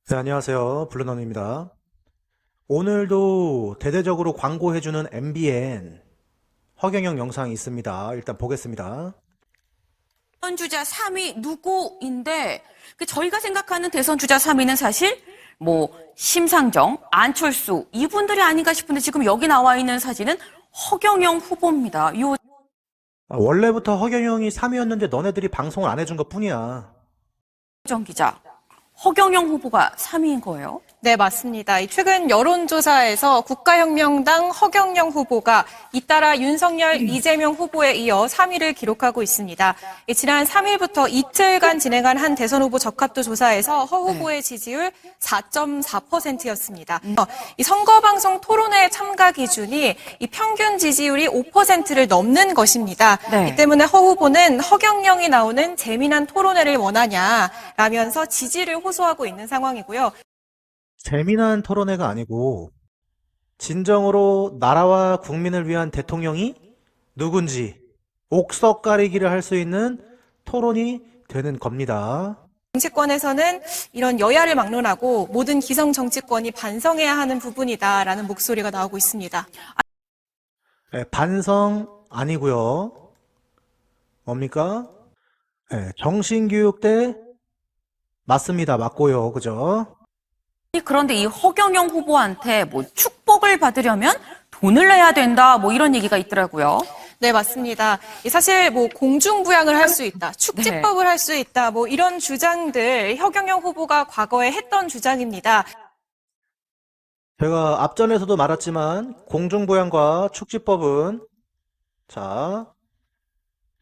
네, 안녕하세요. 블루넌입니다. 오늘도 대대적으로 광고해주는 MBN 허경영 영상이 있습니다. 일단 보겠습니다. 대선 주자 3위 누구인데 저희가 생각하는 대선 주자 3위는 사실 심상정, 안철수 이분들이 아닌가 싶은데 지금 여기 나와 있는 사진은 허경영 후보입니다. 원래부터 허경영이 3위였는데 너네들이 방송을 안 해준 것 뿐이야. 정 기자, 허경영 후보가 3위인 거예요? 네, 맞습니다. 최근 여론조사에서 국가혁명당 허경영 후보가 잇따라 윤석열, 이재명 후보에 이어 3위를 기록하고 있습니다. 지난 3일부터 이틀간 진행한 한 대선 후보 적합도 조사에서 허 후보의 지지율 4.4%였습니다. 이 선거방송 토론회 참가 기준이 이 평균 지지율이 5%를 넘는 것입니다. 네. 이 때문에 허 후보는 허경영이 나오는 재미난 토론회를 원하냐라면서 지지를 호소하고 있는 상황이고요. 재미난 토론회가 아니고 진정으로 나라와 국민을 위한 대통령이 누군지 옥석 가리기를 할 수 있는 토론이 되는 겁니다. 정치권에서는 이런 여야를 막론하고 모든 기성 정치권이 반성해야 하는 부분이다라는 목소리가 나오고 있습니다. 네, 반성 아니고요. 뭡니까? 네, 정신교육대 맞습니다. 맞고요. 그죠? 그런데 이 허경영 후보한테 축복을 받으려면 돈을 내야 된다 이런 얘기가 있더라고요. 네, 맞습니다. 사실 공중부양을 할 수 있다, 축지법을 할 수 있다, 이런 주장들 허경영 후보가 과거에 했던 주장입니다. 제가 앞전에서도 말했지만 공중부양과 축지법은 자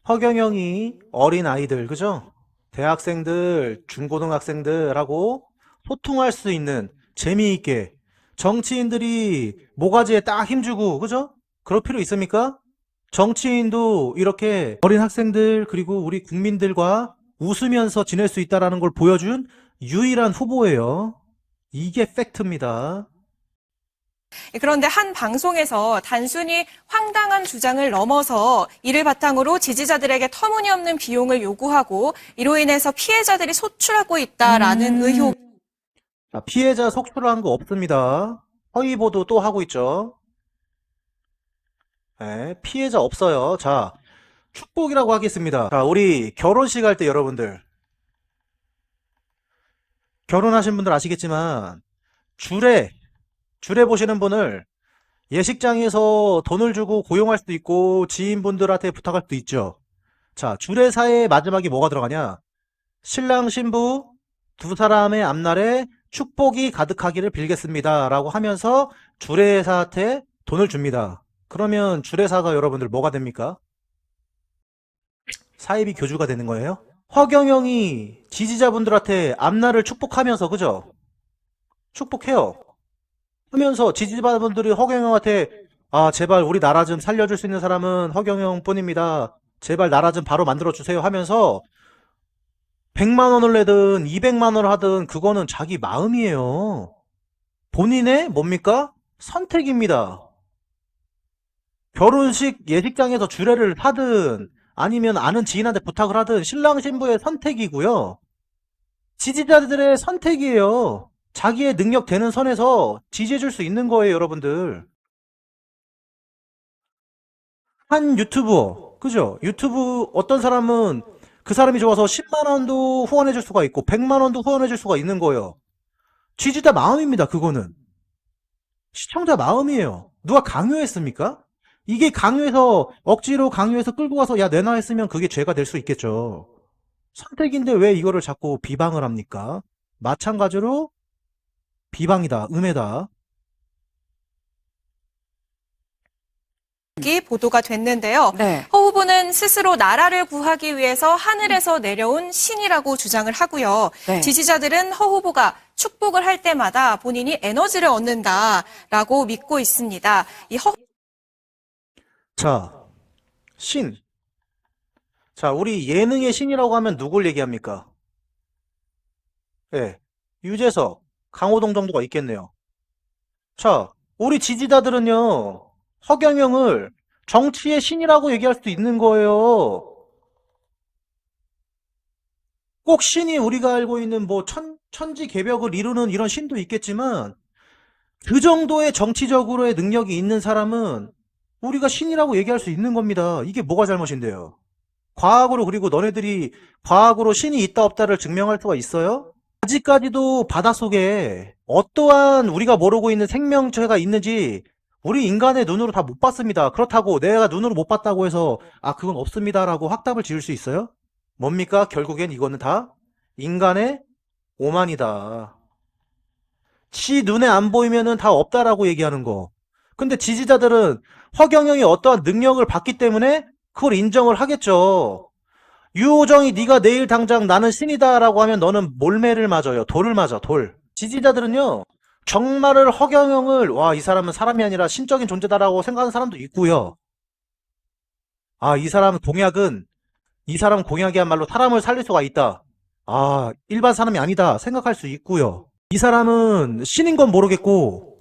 허경영이 어린 아이들 그죠? 대학생들, 중고등학생들하고 소통할 수 있는 재미있게 정치인들이 모가지에 딱 힘주고 그죠? 그럴 필요 있습니까? 정치인도 이렇게 어린 학생들 그리고 우리 국민들과 웃으면서 지낼 수 있다는 걸 보여준 유일한 후보예요. 이게 팩트입니다. 그런데 한 방송에서 단순히 황당한 주장을 넘어서 이를 바탕으로 지지자들에게 터무니없는 비용을 요구하고 이로 인해서 피해자들이 소출하고 있다라는 의혹. 자, 피해자 속출한 거 없습니다. 허위 보도 또 하고 있죠. 네, 피해자 없어요. 자, 축복이라고 하겠습니다. 자, 우리 결혼식 할 때 여러분들 결혼하신 분들 아시겠지만 줄에 보시는 분을 예식장에서 돈을 주고 고용할 수도 있고 지인분들한테 부탁할 수도 있죠. 자, 주례사의 마지막에 뭐가 들어가냐? 신랑 신부 두 사람의 앞날에 축복이 가득하기를 빌겠습니다. 라고 하면서 주례사한테 돈을 줍니다. 그러면 주례사가 여러분들 뭐가 됩니까? 사이비 교주가 되는 거예요? 허경영이 지지자분들한테 앞날을 축복하면서 그죠? 축복해요. 하면서 지지자분들이 허경영한테 제발 우리 나라 좀 살려줄 수 있는 사람은 허경영 뿐입니다. 제발 나라 좀 바로 만들어주세요 하면서 100만 원을 내든 200만 원을 하든 그거는 자기 마음이에요. 본인의 뭡니까? 선택입니다. 결혼식 예식장에서 주례를 하든 아니면 아는 지인한테 부탁을 하든 신랑 신부의 선택이고요. 지지자들의 선택이에요. 자기의 능력 되는 선에서 지지해줄 수 있는 거예요, 여러분들. 한 유튜버, 그죠? 유튜브 어떤 사람은 그 사람이 좋아서 10만 원도 후원해줄 수가 있고 100만 원도 후원해줄 수가 있는 거예요. 지지자 마음입니다, 그거는. 시청자 마음이에요. 누가 강요했습니까? 이게 강요해서 억지로 강요해서 끌고 가서 야 내놔 했으면 그게 죄가 될 수 있겠죠. 선택인데 왜 이거를 자꾸 비방을 합니까? 마찬가지로 비방이다, 음해다. 보도가 됐는데요. 네. 허 후보는 스스로 나라를 구하기 위해서 하늘에서 내려온 신이라고 주장을 하고요. 네. 지지자들은 허 후보가 축복을 할 때마다 본인이 에너지를 얻는다라고 믿고 있습니다. 자, 신. 자, 우리 예능의 신이라고 하면 누굴 얘기합니까? 예, 유재석, 강호동 정도가 있겠네요. 자, 우리 지지자들은요, 허경영을 정치의 신이라고 얘기할 수도 있는 거예요. 꼭 신이 우리가 알고 있는 천지개벽을 이루는 이런 신도 있겠지만 그 정도의 정치적으로의 능력이 있는 사람은 우리가 신이라고 얘기할 수 있는 겁니다. 이게 뭐가 잘못인데요? 과학으로, 그리고 너네들이 과학으로 신이 있다 없다를 증명할 수가 있어요? 아직까지도 바닷속에 어떠한 우리가 모르고 있는 생명체가 있는지 우리 인간의 눈으로 다 못 봤습니다. 그렇다고 내가 눈으로 못 봤다고 해서 그건 없습니다라고 확답을 지을 수 있어요? 뭡니까? 결국엔 이거는 다 인간의 오만이다. 지 눈에 안 보이면은 다 없다라고 얘기하는 거. 근데 지지자들은 허경영이 어떠한 능력을 받기 때문에 그걸 인정을 하겠죠. 유호정이 네가 내일 당장 나는 신이다라고 하면 너는 몰매를 맞아요. 돌을 맞아, 돌. 지지자들은요, 정말을 허경영을 이 사람은 사람이 아니라 신적인 존재다라고 생각하는 사람도 있고요. 이 사람 공약이야말로 사람을 살릴 수가 있다. 일반 사람이 아니다 생각할 수 있고요. 이 사람은 신인 건 모르겠고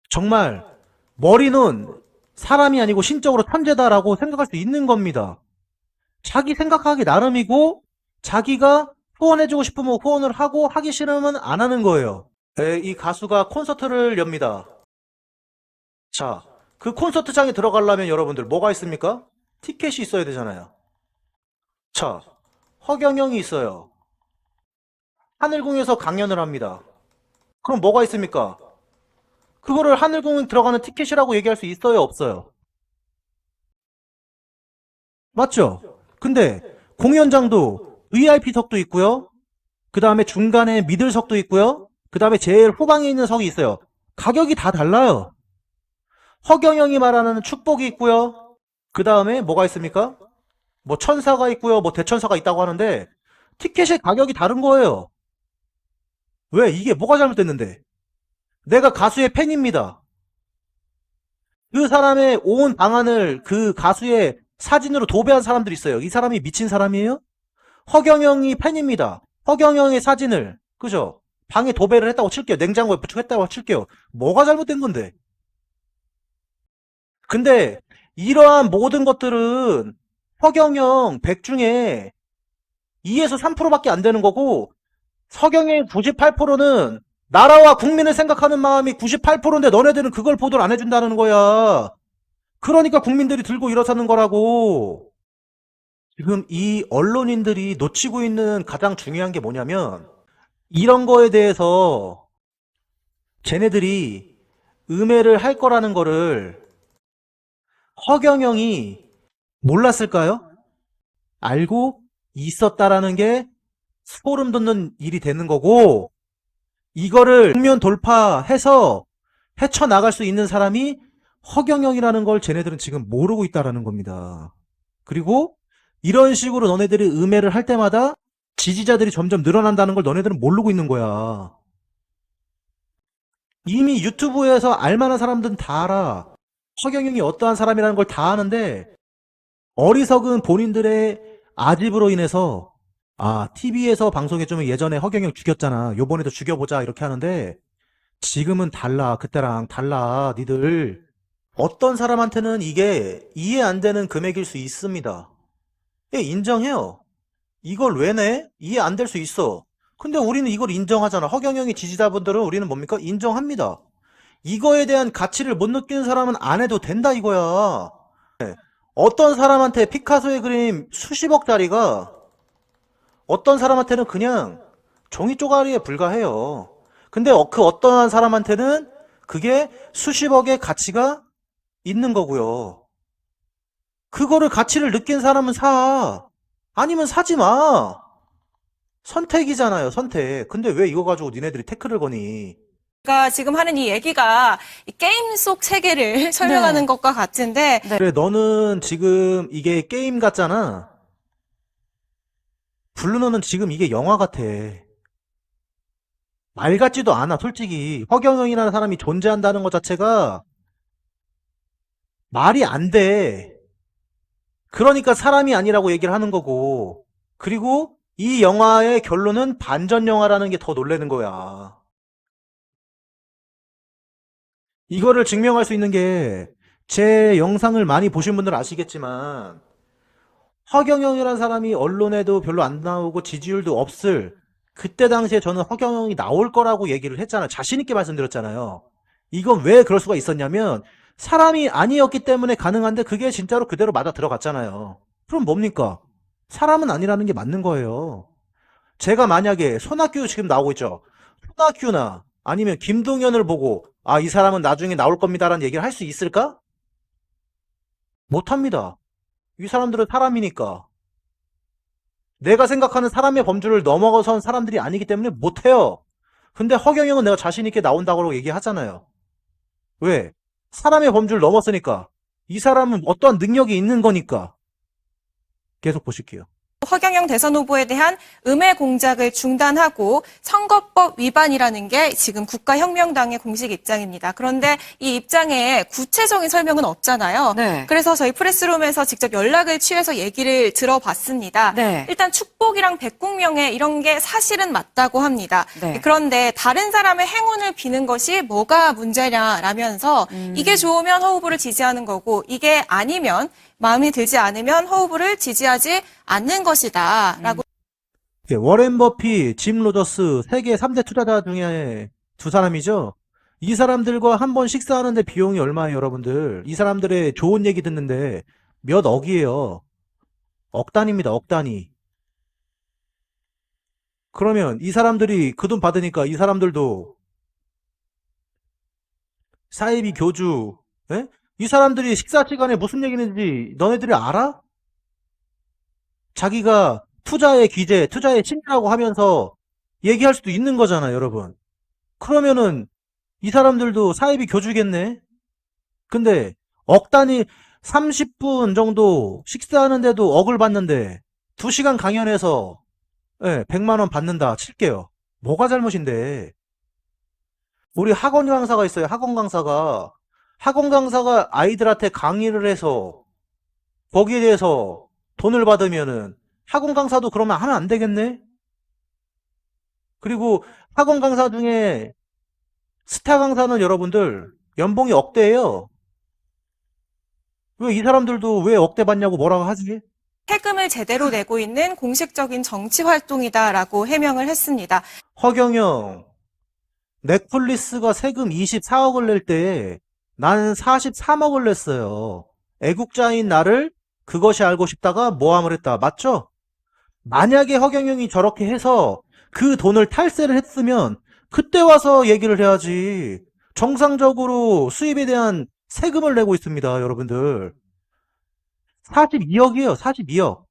정말 머리는 사람이 아니고 신적으로 천재다라고 생각할 수 있는 겁니다. 자기 생각하기 나름이고 자기가 후원해주고 싶으면 후원을 하고 하기 싫으면 안 하는 거예요. 이 가수가 콘서트를 엽니다. 자, 그 콘서트장에 들어가려면 여러분들 뭐가 있습니까? 티켓이 있어야 되잖아요. 자, 허경영이 있어요. 하늘궁에서 강연을 합니다. 그럼 뭐가 있습니까? 그거를 하늘궁 들어가는 티켓이라고 얘기할 수 있어요, 없어요? 맞죠? 근데 공연장도 VIP석도 있고요. 그 다음에 중간에 미들석도 있고요. 그 다음에 제일 후방에 있는 석이 있어요. 가격이 다 달라요. 허경영이 말하는 축복이 있고요. 그 다음에 뭐가 있습니까? 뭐 천사가 있고요. 뭐 대천사가 있다고 하는데 티켓의 가격이 다른 거예요. 왜? 이게 뭐가 잘못됐는데? 내가 가수의 팬입니다. 그 사람의 온 방안을 그 가수의 사진으로 도배한 사람들이 있어요. 이 사람이 미친 사람이에요? 허경영이 팬입니다. 허경영의 사진을, 그죠? 방에 도배를 했다고 칠게요. 냉장고에 부축했다고 칠게요. 뭐가 잘못된 건데? 근데 이러한 모든 것들은 허경영 100 중에 2에서 3%밖에 안 되는 거고 허경영의 98%는 나라와 국민을 생각하는 마음이 98%인데 너네들은 그걸 보도를 안 해준다는 거야. 그러니까 국민들이 들고 일어서는 거라고. 지금 이 언론인들이 놓치고 있는 가장 중요한 게 뭐냐면 이런 거에 대해서 쟤네들이 음해를 할 거라는 거를 허경영이 몰랐을까요? 알고 있었다라는 게 소름 돋는 일이 되는 거고 이거를 국면 돌파해서 헤쳐나갈 수 있는 사람이 허경영이라는 걸 쟤네들은 지금 모르고 있다라는 겁니다. 그리고 이런 식으로 너네들이 음해를 할 때마다 지지자들이 점점 늘어난다는 걸 너네들은 모르고 있는 거야. 이미 유튜브에서 알만한 사람들은 다 알아. 허경영이 어떠한 사람이라는 걸 다 아는데 어리석은 본인들의 아집으로 인해서 TV에서 방송해주면 예전에 허경영 죽였잖아. 요번에도 죽여보자 이렇게 하는데 지금은 달라. 그때랑 달라. 니들 어떤 사람한테는 이게 이해 안 되는 금액일 수 있습니다. 인정해요. 이걸 왜 내? 이해 안 될 수 있어. 근데 우리는 이걸 인정하잖아. 허경영의 지지자분들은 우리는 뭡니까? 인정합니다. 이거에 대한 가치를 못 느끼는 사람은 안 해도 된다 이거야. 어떤 사람한테 피카소의 그림 수십억짜리가 어떤 사람한테는 그냥 종이 쪼가리에 불과해요. 근데 그 어떠한 사람한테는 그게 수십억의 가치가 있는 거고요. 그거를 가치를 느낀 사람은 사. 아니면 사지 마. 선택이잖아요, 선택. 근데 왜 이거 가지고 니네들이 태클을 거니? 제가 지금 하는 이 얘기가 이 게임 속 세계를 설명하는 것과 같은데 그래, 너는 지금 이게 게임 같잖아. 블루노는 지금 이게 영화 같아. 말 같지도 않아, 솔직히. 허경영이라는 사람이 존재한다는 것 자체가 말이 안 돼. 그러니까 사람이 아니라고 얘기를 하는 거고. 그리고 이 영화의 결론은 반전 영화라는 게 더 놀라는 거야. 이거를 증명할 수 있는 게 제 영상을 많이 보신 분들은 아시겠지만 허경영이라는 사람이 언론에도 별로 안 나오고 지지율도 없을 그때 당시에 저는 허경영이 나올 거라고 얘기를 했잖아요. 자신 있게 말씀드렸잖아요. 이건 왜 그럴 수가 있었냐면 사람이 아니었기 때문에 가능한데 그게 진짜로 그대로 맞아 들어갔잖아요. 그럼 뭡니까? 사람은 아니라는 게 맞는 거예요. 제가 만약에 손학규 지금 나오고 있죠. 손학규나 아니면 김동연을 보고 아, 이 사람은 나중에 나올 겁니다라는 얘기를 할 수 있을까? 못합니다. 이 사람들은 사람이니까. 내가 생각하는 사람의 범주를 넘어선 사람들이 아니기 때문에 못해요. 근데 허경영은 내가 자신 있게 나온다고 얘기하잖아요. 왜? 사람의 범주를 넘었으니까. 이 사람은 어떠한 능력이 있는 거니까. 계속 보실게요. 허경영 대선 후보에 대한 음해 공작을 중단하고 선거법 위반이라는 게 지금 국가혁명당의 공식 입장입니다. 그런데 이 입장에 구체적인 설명은 없잖아요. 네. 그래서 저희 프레스룸에서 직접 연락을 취해서 얘기를 들어봤습니다. 네. 일단 축복이랑 백국명예 이런 게 사실은 맞다고 합니다. 네. 그런데 다른 사람의 행운을 비는 것이 뭐가 문제냐라면서 이게 좋으면 허 후보를 지지하는 거고 이게 아니면 마음에 들지 않으면 허 후보를 지지하지 않는 것이다. 라고. 예, 워렌 버핏, 짐 로저스 세계 3대 투자자 중에 두 사람이죠. 이 사람들과 한 번 식사하는데 비용이 얼마예요, 여러분들? 이 사람들의 좋은 얘기 듣는데 몇 억이에요. 억 단위입니다, 억 단위. 그러면 이 사람들이 그 돈 받으니까 이 사람들도 사이비 교주, 예? 이 사람들이 식사 시간에 무슨 얘기 했는지 너네들이 알아? 자기가 투자의 귀재, 투자의 신이라고 하면서 얘기할 수도 있는 거잖아요, 여러분. 그러면은 이 사람들도 사이비 교주겠네? 근데 억 단위 30분 정도 식사하는데도 억을 받는데 2시간 강연해서 100만 원 받는다 칠게요. 뭐가 잘못인데? 우리 학원 강사가 있어요. 학원 강사가 아이들한테 강의를 해서 거기에 대해서 돈을 받으면은 학원 강사도 그러면 하면 안 되겠네? 그리고 학원 강사 중에 스타 강사는 여러분들 연봉이 억대예요. 왜 이 사람들도 왜 억대 받냐고 뭐라고 하지? 세금을 제대로 내고 있는 공식적인 정치 활동이다라고 해명을 했습니다. 허경영, 넷플릭스가 세금 24억을 낼 때 나는 43억을 냈어요. 애국자인 나를 그것이 알고 싶다가 모함을 했다. 맞죠? 만약에 허경영이 저렇게 해서 그 돈을 탈세를 했으면 그때 와서 얘기를 해야지. 정상적으로 수입에 대한 세금을 내고 있습니다, 여러분들. 42억이에요, 42억.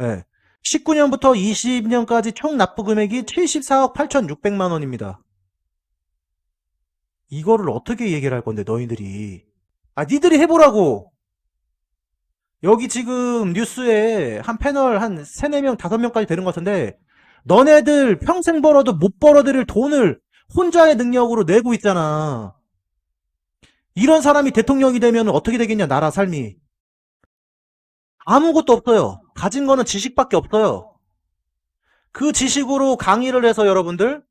예. 19년부터 20년까지 총 납부 금액이 74억 8,600만 원입니다. 이거를 어떻게 얘기를 할 건데, 너희들이. 아, 니들이 해보라고! 여기 지금 뉴스에 한 패널 한 3, 4명, 5명까지 되는 것 같은데, 너네들 평생 벌어도 못 벌어들일 돈을 혼자의 능력으로 내고 있잖아. 이런 사람이 대통령이 되면 어떻게 되겠냐, 나라 삶이. 아무것도 없어요. 가진 거는 지식밖에 없어요. 그 지식으로 강의를 해서 여러분들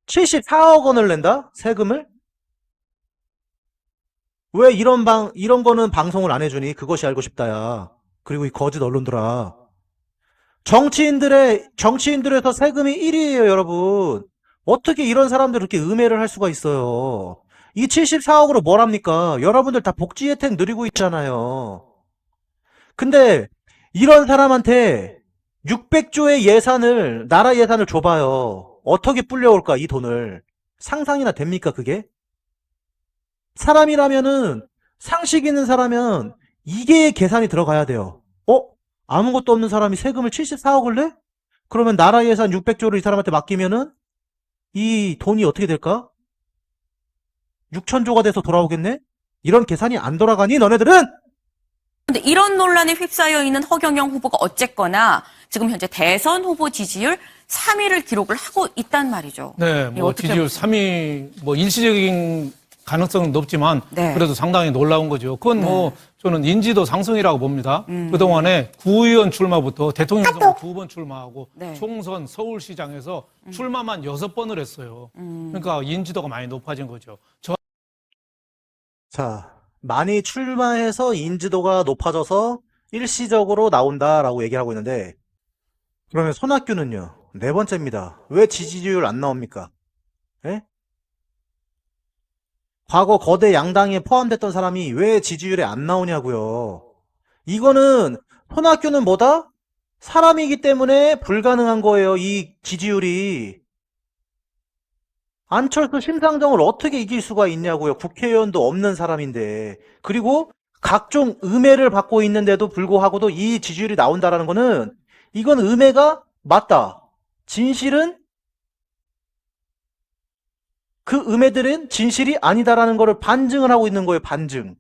74억 원을 낸다? 세금을? 왜 이런 거는 방송을 안 해주니? 그것이 알고 싶다야. 그리고 이 거짓 언론들아. 정치인들에서 세금이 1위예요, 여러분. 어떻게 이런 사람들 이렇게 음해를 할 수가 있어요? 이 74억으로 뭘 합니까? 여러분들 다 복지 혜택 누리고 있잖아요. 근데 이런 사람한테 600조의 예산을, 나라 예산을 줘봐요. 어떻게 불려올까, 이 돈을. 상상이나 됩니까, 그게? 사람이라면은, 상식 있는 사람은 이게 계산이 들어가야 돼요. 아무것도 없는 사람이 세금을 74억을 내? 그러면 나라 예산 600조를 이 사람한테 맡기면은 이 돈이 어떻게 될까? 6천조가 돼서 돌아오겠네? 이런 계산이 안 돌아가니 너네들은? 근데 이런 논란에 휩싸여 있는 허경영 후보가 어쨌거나 지금 현재 대선 후보 지지율 3위를 기록을 하고 있단 말이죠. 네, 예, 뭐 어떻게 지지율 보세요? 3위 뭐 일시적인 가능성은 높지만 네. 그래도 상당히 놀라운 거죠. 그건 뭐 저는 인지도 상승이라고 봅니다. 그동안에 구의원 출마부터 대통령 선거 2번 출마하고 네. 총선 서울시장에서 출마만 6번을 했어요. 그러니까 인지도가 많이 높아진 거죠. 자, 많이 출마해서 인지도가 높아져서 일시적으로 나온다라고 얘기를 하고 있는데, 그러면 손학규는요? 네 번째입니다. 왜 지지율 안 나옵니까? 예? 과거 거대 양당에 포함됐던 사람이 왜 지지율에 안 나오냐고요. 이거는 손학규는 뭐다? 사람이기 때문에 불가능한 거예요. 이 지지율이. 안철수 심상정을 어떻게 이길 수가 있냐고요. 국회의원도 없는 사람인데. 그리고 각종 음해를 받고 있는데도 불구하고도 이 지지율이 나온다라는 거는 이건 음해가 맞다. 진실은 그 음해들은 진실이 아니다라는 거를 반증을 하고 있는 거예요. 반증.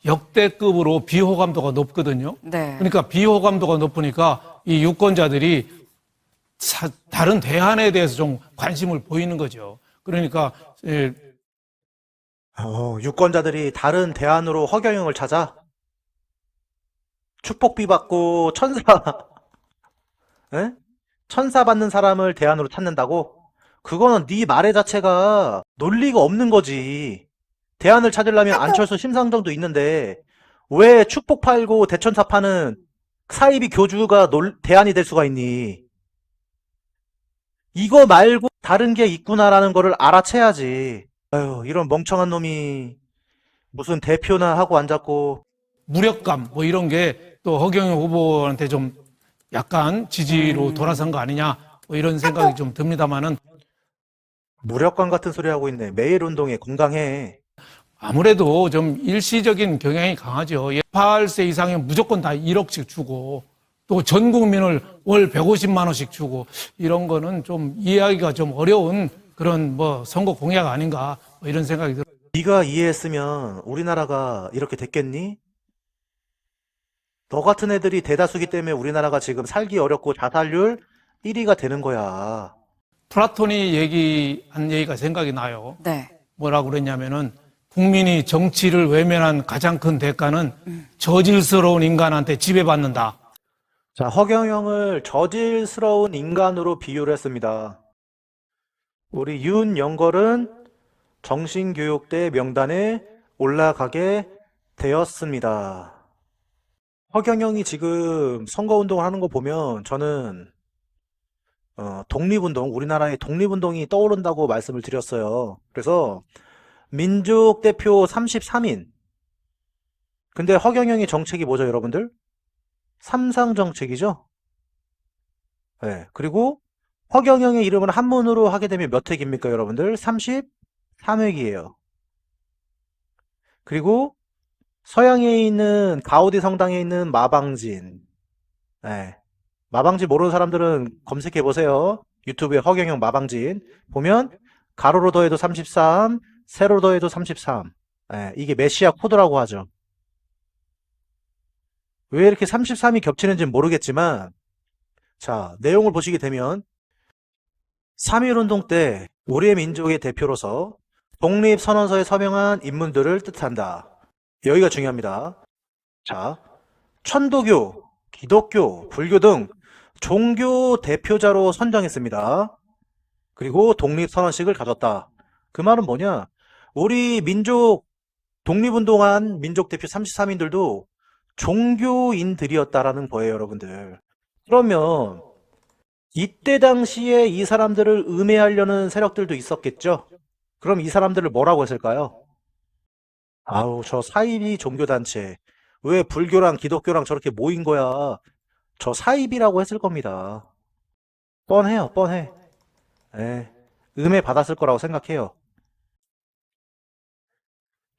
역대급으로 비호감도가 높거든요. 네. 그러니까 비호감도가 높으니까 이 유권자들이 다른 대안에 대해서 좀 관심을 보이는 거죠. 그러니까 유권자들이 다른 대안으로 허경영을 찾아 축복비 받고 에? 천사 받는 사람을 대안으로 찾는다고? 그거는 네 말의 자체가 논리가 없는 거지. 대안을 찾으려면 안철수 심상정도 있는데 왜 축복 팔고 대천사 파는 사이비 교주가 대안이 될 수가 있니? 이거 말고 다른 게 있구나라는 거를 알아채야지. 아유, 이런 멍청한 놈이 무슨 대표나 하고 앉았고. 무력감 뭐 이런 게 또 허경영 후보한테 좀 약간 지지로 돌아선 거 아니냐 뭐 이런 생각이 좀 듭니다만은 무력감 같은 소리 하고 있네. 매일 운동에 건강해. 아무래도 좀 일시적인 경향이 강하죠. 18세 이상이면 무조건 다 1억씩 주고 또 전 국민을 월 150만 원씩 주고 이런 거는 좀 이해하기가 좀 어려운 그런 뭐 선거 공약 아닌가 뭐 이런 생각이 들어요. 네가 이해했으면 우리나라가 이렇게 됐겠니? 너 같은 애들이 대다수기 때문에 우리나라가 지금 살기 어렵고 자살률 1위가 되는 거야. 플라톤이 얘기한 얘기가 생각이 나요. 네. 뭐라고 그랬냐면은 국민이 정치를 외면한 가장 큰 대가는 저질스러운 인간한테 지배받는다. 자, 허경영을 저질스러운 인간으로 비유를 했습니다. 우리 윤영걸은 정신교육대 명단에 올라가게 되었습니다. 허경영이 지금 선거운동을 하는 거 보면 저는 독립운동, 우리나라의 독립운동이 떠오른다고 말씀을 드렸어요. 그래서 민족대표 33인. 근데 허경영의 정책이 뭐죠, 여러분들? 삼상정책이죠? 네. 그리고 허경영의 이름을 한문으로 하게 되면 몇 획입니까, 여러분들? 33획이에요. 그리고 서양에 있는 가우디 성당에 있는 마방진. 네. 마방진 모르는 사람들은 검색해 보세요. 유튜브에 허경영 마방진 보면 가로로 더해도 33, 세로 더해도 33. 네. 이게 메시아 코드라고 하죠. 왜 이렇게 33이 겹치는지는 모르겠지만 자, 내용을 보시게 되면 3.1운동 때 우리의 민족의 대표로서 독립선언서에 서명한 인물들을 뜻한다. 여기가 중요합니다. 자, 천도교, 기독교, 불교 등 종교 대표자로 선정했습니다. 그리고 독립선언식을 가졌다. 그 말은 뭐냐? 우리 민족 독립운동한 민족 대표 33인들도 종교인들이었다라는 거예요, 여러분들. 그러면 이때 당시에 이 사람들을 음해하려는 세력들도 있었겠죠? 그럼 이 사람들을 뭐라고 했을까요? 아우, 저 사이비 종교단체. 왜 불교랑 기독교랑 저렇게 모인 거야? 저 사이비라고 했을 겁니다. 뻔해요, 뻔해. 예, 음해 받았을 거라고 생각해요.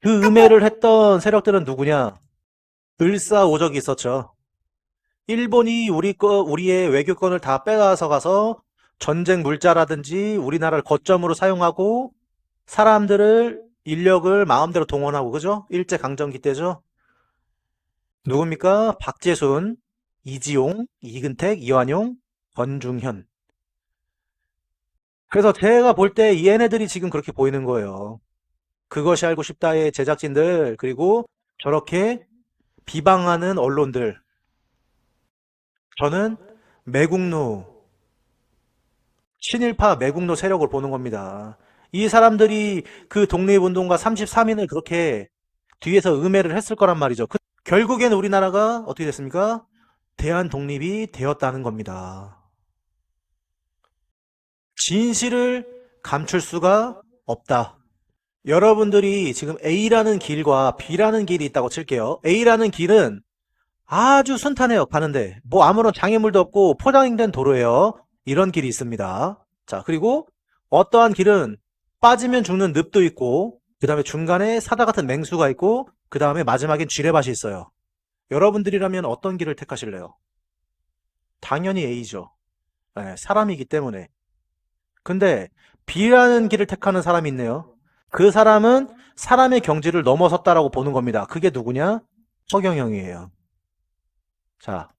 그 음해를 했던 세력들은 누구냐? 을사오적이 있었죠. 일본이 우리의 외교권을 다 빼앗아 가서 전쟁 물자라든지 우리나라를 거점으로 사용하고 사람들을 인력을 마음대로 동원하고 그죠? 일제강점기 때죠. 누굽니까? 박재순, 이지용, 이근택, 이완용, 권중현. 그래서 제가 볼 때 얘네들이 지금 그렇게 보이는 거예요. 그것이 알고 싶다의 제작진들 그리고 저렇게 비방하는 언론들. 저는 매국노, 친일파 매국노 세력을 보는 겁니다. 이 사람들이 그 독립운동가 33인을 그렇게 뒤에서 음해를 했을 거란 말이죠. 결국엔 우리나라가 어떻게 됐습니까? 대한 독립이 되었다는 겁니다. 진실을 감출 수가 없다. 여러분들이 지금 A라는 길과 B라는 길이 있다고 칠게요. A라는 길은 아주 순탄해요. 가는데 뭐 아무런 장애물도 없고 포장된 도로예요. 이런 길이 있습니다. 자, 그리고 어떠한 길은 빠지면 죽는 늪도 있고 그 다음에 중간에 사다 같은 맹수가 있고 그 다음에 마지막엔 지뢰밭이 있어요. 여러분들이라면 어떤 길을 택하실래요? 당연히 A죠. 네, 사람이기 때문에. 근데 B라는 길을 택하는 사람이 있네요. 그 사람은 사람의 경지를 넘어섰다라고 보는 겁니다. 그게 누구냐? 허경영이에요. 자,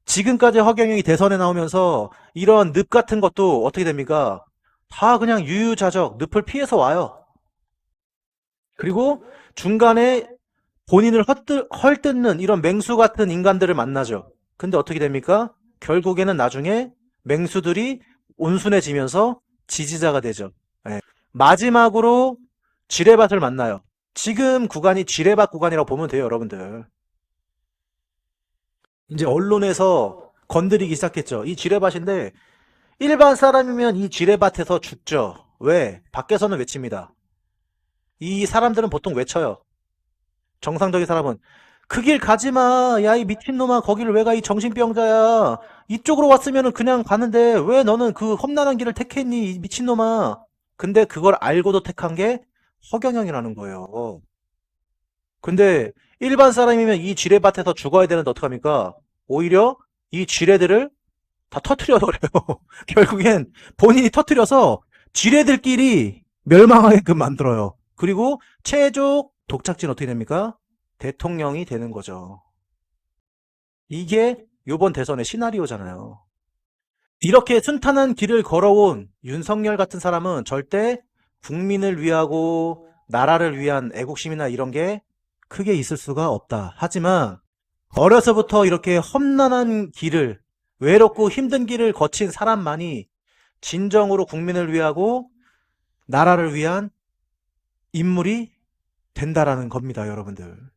지금까지 허경영이 대선에 나오면서 이런 늪 같은 것도 어떻게 됩니까? 다 그냥 유유자적 늪을 피해서 와요. 그리고 중간에 본인을 헐뜯는 이런 맹수 같은 인간들을 만나죠. 근데 어떻게 됩니까? 결국에는 나중에 맹수들이 온순해지면서 지지자가 되죠. 예. 마지막으로 지뢰밭을 만나요. 지금 구간이 지뢰밭 구간이라고 보면 돼요, 여러분들. 이제 언론에서 건드리기 시작했죠. 이 지뢰밭인데 일반 사람이면 이 지뢰밭에서 죽죠. 왜? 밖에서는 외칩니다. 이 사람들은 보통 외쳐요. 정상적인 사람은 그 길 가지마. 야, 이 미친놈아, 거기를 왜 가? 이 정신병자야. 이쪽으로 왔으면 그냥 가는데 왜 너는 그 험난한 길을 택했니? 이 미친놈아. 근데 그걸 알고도 택한 게 허경영이라는 거예요. 근데 일반 사람이면 이 지뢰밭에서 죽어야 되는데 어떡합니까? 오히려 이 지뢰들을 다 터트려버려요. 결국엔 본인이 터트려서 지뢰들끼리 멸망하게끔 만들어요. 그리고 최종 독착지는 어떻게 됩니까? 대통령이 되는 거죠. 이게 요번 대선의 시나리오잖아요. 이렇게 순탄한 길을 걸어온 윤석열 같은 사람은 절대 국민을 위하고 나라를 위한 애국심이나 이런 게 크게 있을 수가 없다. 하지만 어려서부터 이렇게 험난한 길을, 외롭고 힘든 길을 거친 사람만이 진정으로 국민을 위하고 나라를 위한 인물이 된다라는 겁니다, 여러분들.